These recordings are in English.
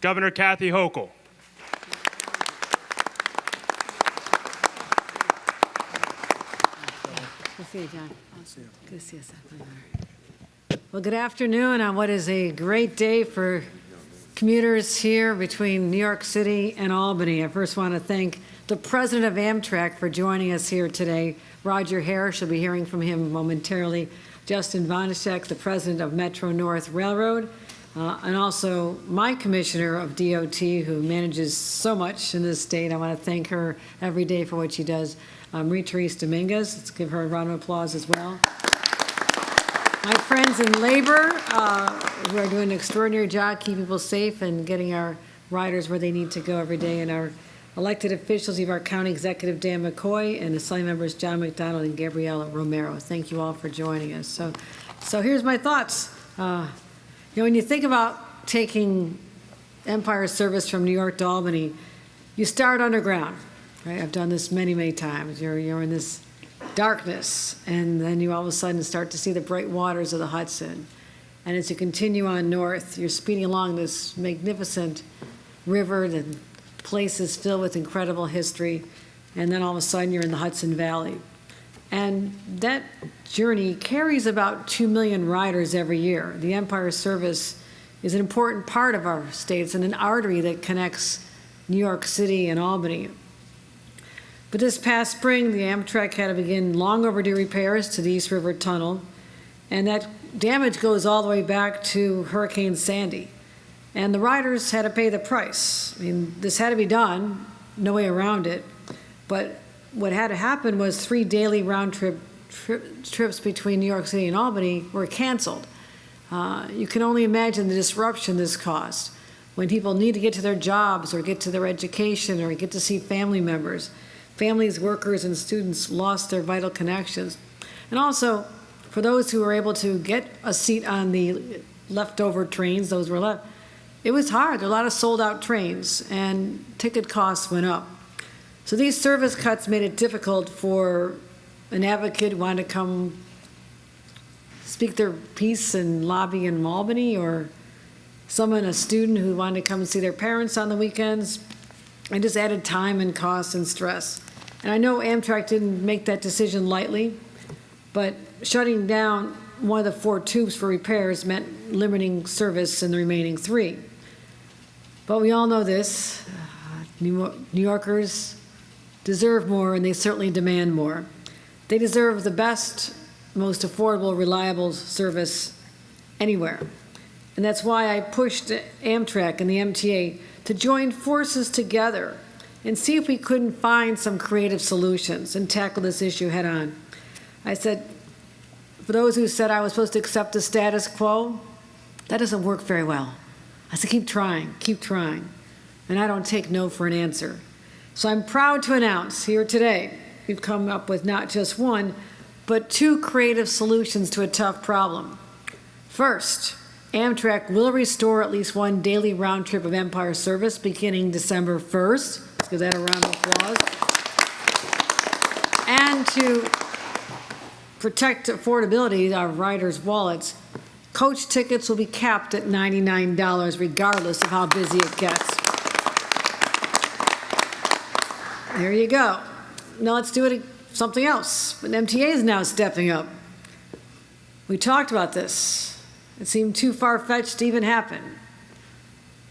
Governor Kathy Hochul. Good to see you, John. Good to see you, Seth. Well, good afternoon on what is a great day for commuters here between New York City and Albany. I first want to thank the president of Amtrak for joining us here today, Roger Harris. You'll be hearing from him momentarily. Justin Vonashek, the president of Metro North Railroad, and also my commissioner of DOT, who manages so much in this state. I want to thank her every day for what she does. Marie-Therese Dominguez, let's give her a round of applause as well. My friends in labor, who are doing an extraordinary job keeping people safe and getting our riders where they need to go every day, and our elected officials, of our county executive, Dan McCoy, and assembly members, John McDonald and Gabriela Romero. Thank you all for joining us. So here's my thoughts. When you think about taking Empire service from New York to Albany, you start underground, right? I've done this many, many times. You're in this darkness, and then you all of a sudden start to see the bright waters of the Hudson. And as you continue on north, you're speeding along this magnificent river and places filled with incredible history, and then all of a sudden you're in the Hudson Valley. And that journey carries about 2 million riders every year. The Empire service is an important part of our state. It's an artery that connects New York City and Albany. But this past spring, the Amtrak had to begin long overdue repairs to the East River Tunnel, and that damage goes all the way back to Hurricane Sandy. And the riders had to pay the price. I mean, this had to be done, no way around it. But what had to happen was 3 daily round trips between New York City and Albany were canceled. You can only imagine the disruption this caused when people need to get to their jobs or get to their education or get to see family members. Families, workers, and students lost their vital connections. And also, for those who were able to get a seat on the leftover trains, those were left, it was hard. There were a lot of sold-out trains, and ticket costs went up. So these service cuts made it difficult for an advocate who wanted to come speak their piece and lobby in Albany, or someone, a student who wanted to come and see their parents on the weekends, and just added time and cost and stress. And I know Amtrak didn't make that decision lightly, but shutting down one of the 4 tubes for repairs meant limiting service in the remaining 3. But we all know this. New Yorkers deserve more, and they certainly demand more. They deserve the best, most affordable, reliable service anywhere. And that's why I pushed Amtrak and the MTA to join forces together and see if we couldn't find some creative solutions and tackle this issue head on. I said, for those who said I was supposed to accept the status quo, that doesn't work very well. I said, keep trying, and I don't take no for an answer. So I'm proud to announce here today, we've come up with not just one, but 2 creative solutions to a tough problem. First, Amtrak will restore at least 1 daily round trip of Empire service beginning December 1st. Let's give that a round of applause. And to protect affordability of riders' wallets, coach tickets will be capped at $99 regardless of how busy it gets. There you go. Now let's do something else. But MTA is now stepping up. We talked about this. It seemed too far-fetched to even happen.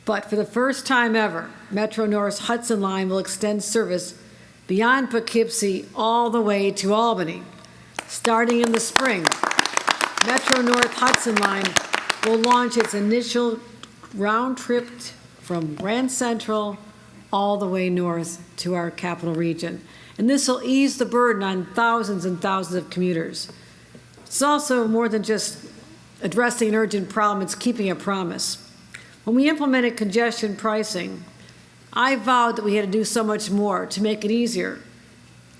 But for the first time ever, Metro North's Hudson Line will extend service beyond Poughkeepsie all the way to Albany. Starting in the spring, Metro North Hudson Line will launch its initial round trip from Grand Central all the way north to our capital region. And this will ease the burden on thousands and thousands of commuters. It's also more than just addressing an urgent problem, it's keeping a promise. When we implemented congestion pricing, I vowed that we had to do so much more to make it easier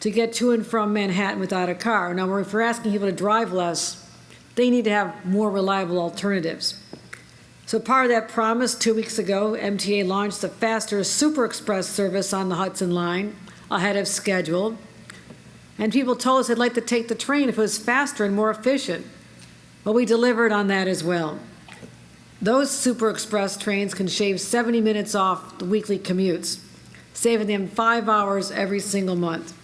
to get to and from Manhattan without a car. Now, if we're asking people to drive less, they need to have more reliable alternatives. So part of that promise, 2 weeks ago, MTA launched the faster Super Express service on the Hudson Line ahead of schedule. And people told us they'd like to take the train if it was faster and more efficient. Well, we delivered on that as well. Those Super Express trains can shave 70 minutes off the weekly commutes, saving them 5 hours every single month.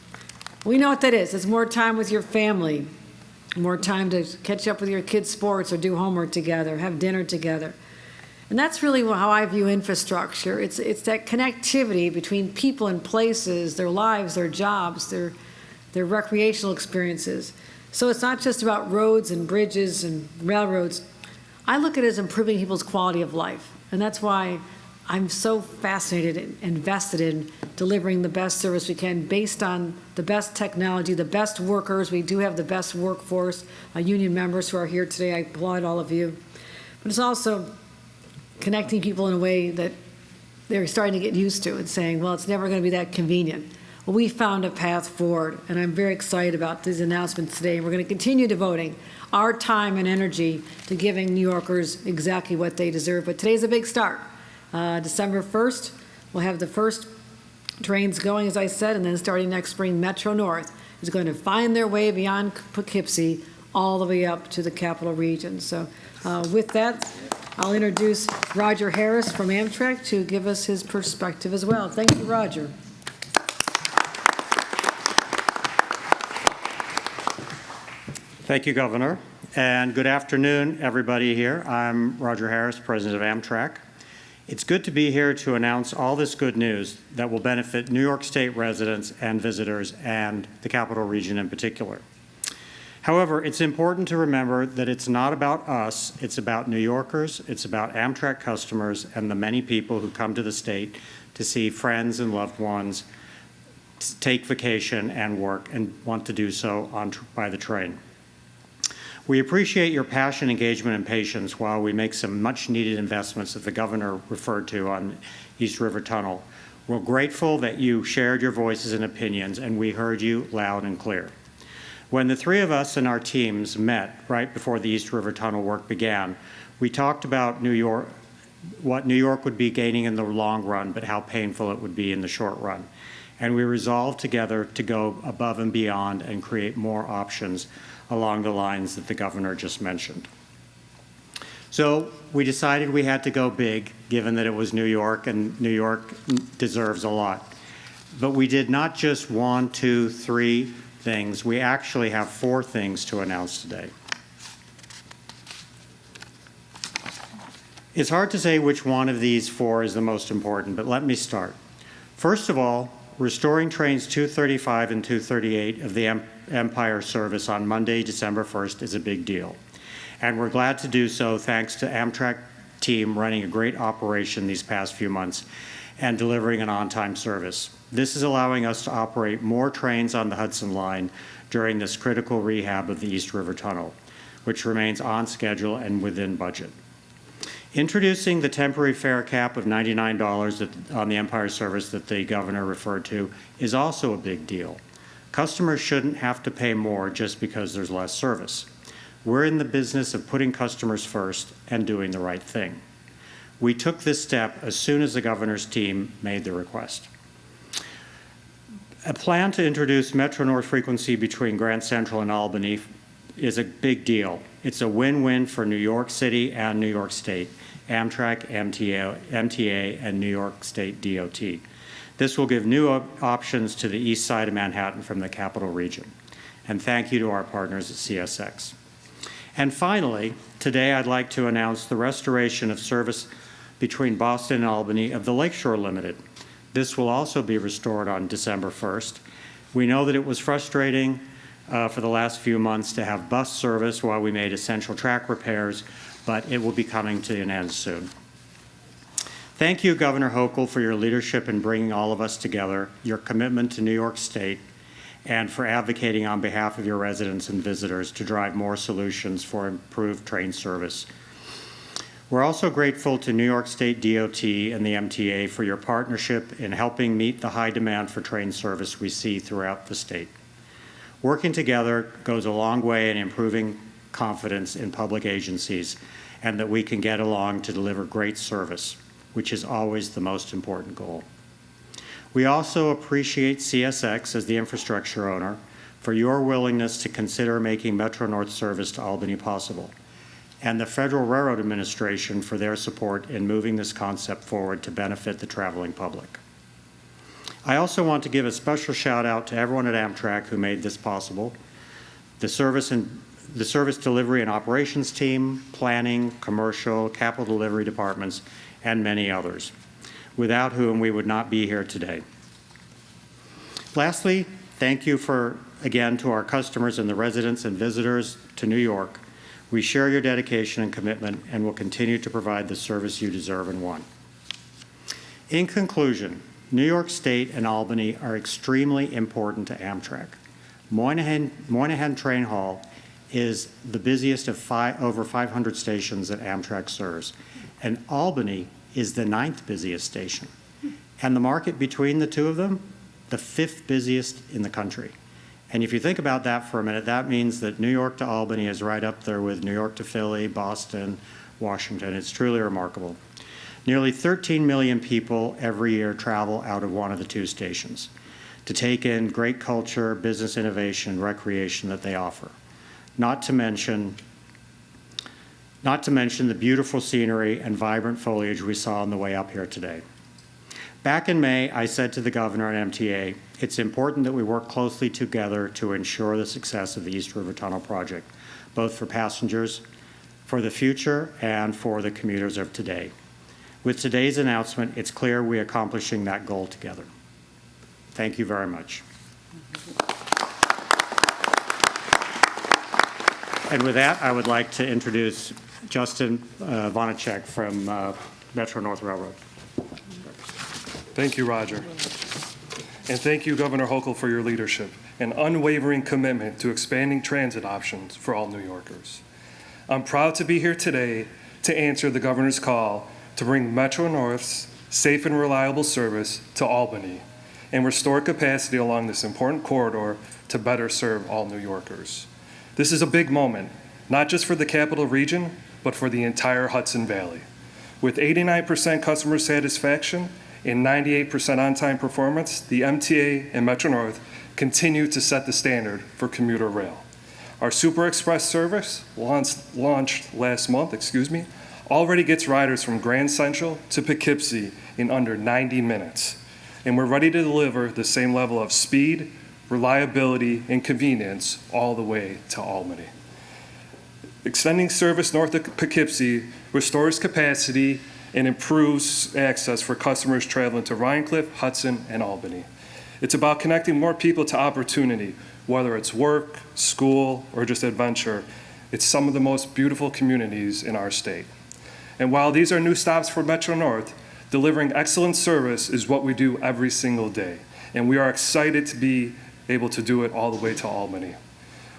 We know what that is. It's more time with your family, more time to catch up with your kids' sports or do homework together, have dinner together. And that's really how I view infrastructure. It's that connectivity between people and places, their lives, their jobs, their recreational experiences. So it's not just about roads and bridges and railroads. I look at it as improving people's quality of life. And that's why I'm so fascinated and invested in delivering the best service we can based on the best technology, the best workers. We do have the best workforce, union members who are here today. I applaud all of you. But it's also connecting people in a way that they're starting to get used to and saying, well, it's never going to be that convenient. Well, we found a path forward, and I'm very excited about these announcements today. We're going to continue devoting our time and energy to giving New Yorkers exactly what they deserve. But today's a big start. December 1st, we'll have the first trains going, as I said, and then starting next spring, Metro North is going to find their way beyond Poughkeepsie all the way up to the capital region. So with that, I'll introduce Roger Harris from Amtrak to give us his perspective as well. Thank you, Roger. Thank you, Governor, and good afternoon, everybody here. I'm Roger Harris, President of Amtrak. It's good to be here to announce all this good news that will benefit New York State residents and visitors and the capital region in particular. However, it's important to remember that it's not about us, it's about New Yorkers, it's about Amtrak customers and the many people who come to the state to see friends and loved ones, take vacation and work, and want to do so by the train. We appreciate your passion, engagement, and patience while we make some much-needed investments that the Governor referred to on East River Tunnel. We're grateful that you shared your voices and opinions, and we heard you loud and clear. When the three of us and our teams met right before the East River Tunnel work began, we talked about New York, what New York would be gaining in the long run, but how painful it would be in the short run. And we resolved together to go above and beyond and create more options along the lines that the Governor just mentioned. So we decided we had to go big, given that it was New York, and New York deserves a lot. But we did not just 1, 2, 3 things. We actually have 4 things to announce today. It's hard to say which one of these 4 is the most important, but let me start. First of all, restoring trains 235 and 238 of the Empire service on Monday, December 1st is a big deal. And we're glad to do so thanks to Amtrak team running a great operation these past few months and delivering an on-time service. This is allowing us to operate more trains on the Hudson Line during this critical rehab of the East River Tunnel, which remains on schedule and within budget. Introducing the temporary fare cap of $99 on the Empire service that the Governor referred to is also a big deal. Customers shouldn't have to pay more just because there's less service. We're in the business of putting customers first and doing the right thing. We took this step as soon as the Governor's team made the request. A plan to introduce Metro North frequency between Grand Central and Albany is a big deal. It's a win-win for New York City and New York State, Amtrak, MTA, and New York State DOT. This will give new options to the east side of Manhattan from the capital region. And thank you to our partners at CSX. And finally, today I'd like to announce the restoration of service between Boston and Albany of the Lakeshore Limited. This will also be restored on December 1st. We know that it was frustrating for the last few months to have bus service while we made essential track repairs, but it will be coming to an end soon. Thank you, Governor Hochul, for your leadership in bringing all of us together, your commitment to New York State, and for advocating on behalf of your residents and visitors to drive more solutions for improved train service. We're also grateful to New York State DOT and the MTA for your partnership in helping meet the high demand for train service we see throughout the state. Working together goes a long way in improving confidence in public agencies and that we can get along to deliver great service, which is always the most important goal. We also appreciate CSX as the infrastructure owner for your willingness to consider making Metro North service to Albany possible. and the Federal Railroad Administration for their support in moving this concept forward to benefit the traveling public. I also want to give a special shout out to everyone at Amtrak who made this possible, the service delivery and operations team, planning, commercial, capital delivery departments, and many others, without whom we would not be here today. Lastly, thank you again to our customers and the residents and visitors to New York. We share your dedication and commitment and will continue to provide the service you deserve and want. In conclusion, New York State and Albany are extremely important to Amtrak. Moynihan Train Hall is the busiest of over 500 stations that Amtrak serves, and Albany is the 9th busiest station. And the market between the two of them, the 5th busiest in the country. And if you think about that for a minute, that means that New York to Albany is right up there with New York to Philly, Boston, Washington. It's truly remarkable. Nearly 13 million people every year travel out of one of the two stations to take in great culture, business innovation, and recreation that they offer. Not to mention the beautiful scenery and vibrant foliage we saw on the way up here today. Back in May, I said to the governor and MTA, it's important that we work closely together to ensure the success of the East River Tunnel project, both for passengers, for the future, and for the commuters of today. With today's announcement, it's clear we're accomplishing that goal together. Thank you very much. And with that, I would like to introduce Justin Vonashek from Metro North Railroad. Thank you, Roger. And thank you, Governor Hochul, for your leadership and unwavering commitment to expanding transit options for all New Yorkers. I'm proud to be here today to answer the governor's call to bring Metro North's safe and reliable service to Albany and restore capacity along this important corridor to better serve all New Yorkers. This is a big moment, not just for the capital region, but for the entire Hudson Valley. With 89% customer satisfaction and 98% on-time performance, the MTA and Metro North continue to set the standard for commuter rail. Our Super Express service, launched last month, already gets riders from Grand Central to Poughkeepsie in under 90 minutes. And we're ready to deliver the same level of speed, reliability, and convenience all the way to Albany. Extending service north of Poughkeepsie restores capacity and improves access for customers traveling to Rhinecliff, Hudson, and Albany. It's about connecting more people to opportunity, whether it's work, school, or just adventure. It's some of the most beautiful communities in our state. And while these are new stops for Metro North, delivering excellent service is what we do every single day. And we are excited to be able to do it all the way to Albany.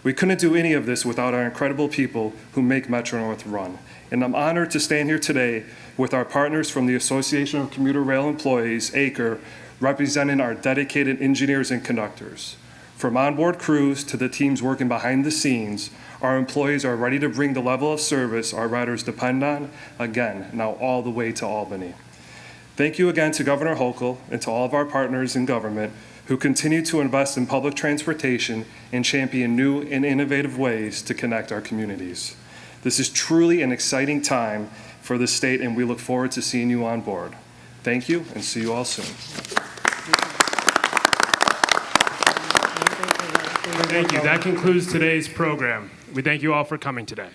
We couldn't do any of this without our incredible people who make Metro North run. And I'm honored to stand here today with our partners from the Association of Commuter Rail Employees, ACRE, representing our dedicated engineers and conductors. From onboard crews to the teams working behind the scenes, our employees are ready to bring the level of service our riders depend on, again, now all the way to Albany. Thank you again to Governor Hochul and to all of our partners in government who continue to invest in public transportation and champion new and innovative ways to connect our communities. This is truly an exciting time for the state, and we look forward to seeing you on board. Thank you, and see you all soon. Thank you. That concludes today's program. We thank you all for coming today.